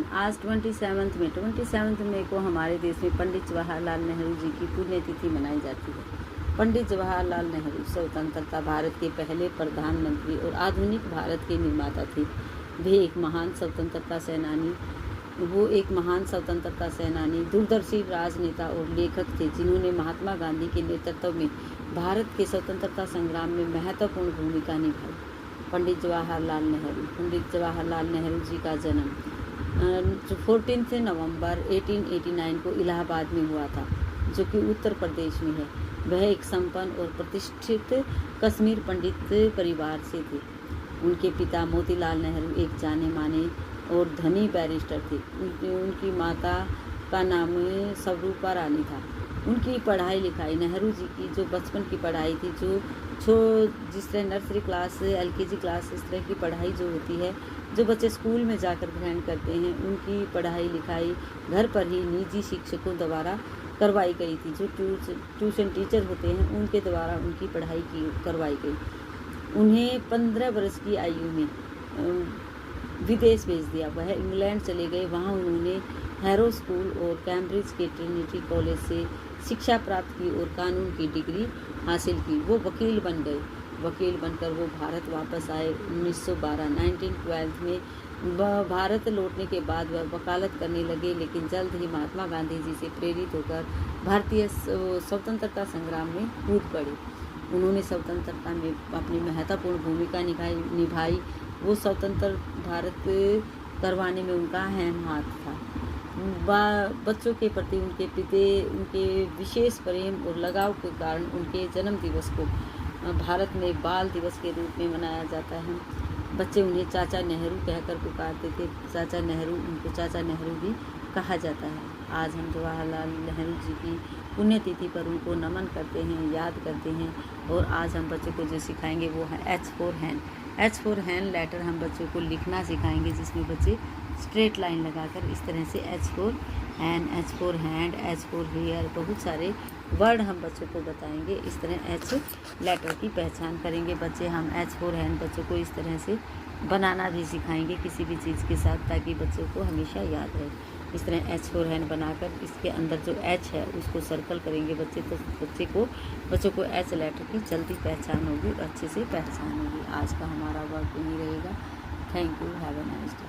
आज 27 मई को हमारे देश में पंडित जवाहरलाल नेहरू जी की पुण्यतिथि मनाई जाती है। पंडित जवाहरलाल नेहरू स्वतंत्रता भारत के पहले प्रधानमंत्री और आधुनिक भारत के निर्माता थे। वे एक महान स्वतंत्रता सेनानी, दूरदर्शी राजनेता और लेखक थे, जिन्होंने महात्मा गांधी के नेतृत्व में भारत के स्वतंत्रता संग्राम में महत्वपूर्ण भूमिका निभाई। पंडित जवाहरलाल नेहरू जी का जन्म 14 नवंबर 1889 को इलाहाबाद में हुआ था, जो कि उत्तर प्रदेश में है। वह एक संपन्न और प्रतिष्ठित कश्मीर पंडित परिवार से थे। उनके पिता मोतीलाल नेहरू एक जाने माने और धनी बैरिस्टर थे। उनकी माता का नाम स्वरूपा रानी था। उनकी पढ़ाई लिखाई, नेहरू जी की जो बचपन की पढ़ाई थी, जिस तरह नर्सरी क्लास, LKG क्लास, इस तरह की पढ़ाई जो होती है, जो बच्चे स्कूल में जाकर ग्रहण करते हैं, उनकी पढ़ाई लिखाई घर पर ही निजी शिक्षकों द्वारा करवाई गई थी। जो ट्यूशन टीचर होते हैं, उनके द्वारा उनकी पढ़ाई करवाई गई। उन्हें 15 वर्ष की आयु में विदेश भेज दिया। वह इंग्लैंड चले गए। वहाँ उन्होंने हैरो स्कूल और कैम्ब्रिज के ट्रिनिटी कॉलेज से शिक्षा प्राप्त की और कानून की डिग्री हासिल की। वो वकील बन गए। वकील बनकर वो भारत वापस आए 1912 में। भारत लौटने के बाद वह वकालत करने लगे, लेकिन जल्द ही महात्मा गांधी जी से प्रेरित होकर भारतीय स्वतंत्रता संग्राम में कूद पड़े। उन्होंने स्वतंत्रता में अपनी महत्वपूर्ण भूमिका निभाई। वो स्वतंत्र भारत करवाने में उनका अहम हाथ था। बच्चों के प्रति उनके विशेष प्रेम और लगाव के कारण उनके जन्म दिवस को भारत में बाल दिवस के रूप में मनाया जाता है। बच्चे उन्हें चाचा नेहरू कहकर पुकारते थे। उनको चाचा नेहरू भी कहा जाता है। आज हम जवाहरलाल नेहरू जी की पुण्यतिथि पर उनको नमन करते हैं, याद करते हैं। और आज हम बच्चों को जो सिखाएंगे वो है H for hand लेटर हम बच्चों को लिखना सिखाएंगे, जिसमें बच्चे स्ट्रेट लाइन लगाकर इस तरह से H for hand, H for hand, H for hair, बहुत सारे वर्ड हम बच्चों को बताएंगे। इस तरह H लेटर की पहचान करेंगे बच्चे। हम H for hand बच्चों को इस तरह से बनाना भी सिखाएंगे किसी भी चीज़ के साथ, ताकि बच्चों को हमेशा याद रहे। इस तरह H for hand बनाकर इसके अंदर जो H है उसको सर्कल करेंगे बच्चे, तो बच्चों को H लेटर की जल्दी पहचान होगी और अच्छे से पहचान होगी। आज का हमारा वर्क यही रहेगा। Thank you, have a nice day.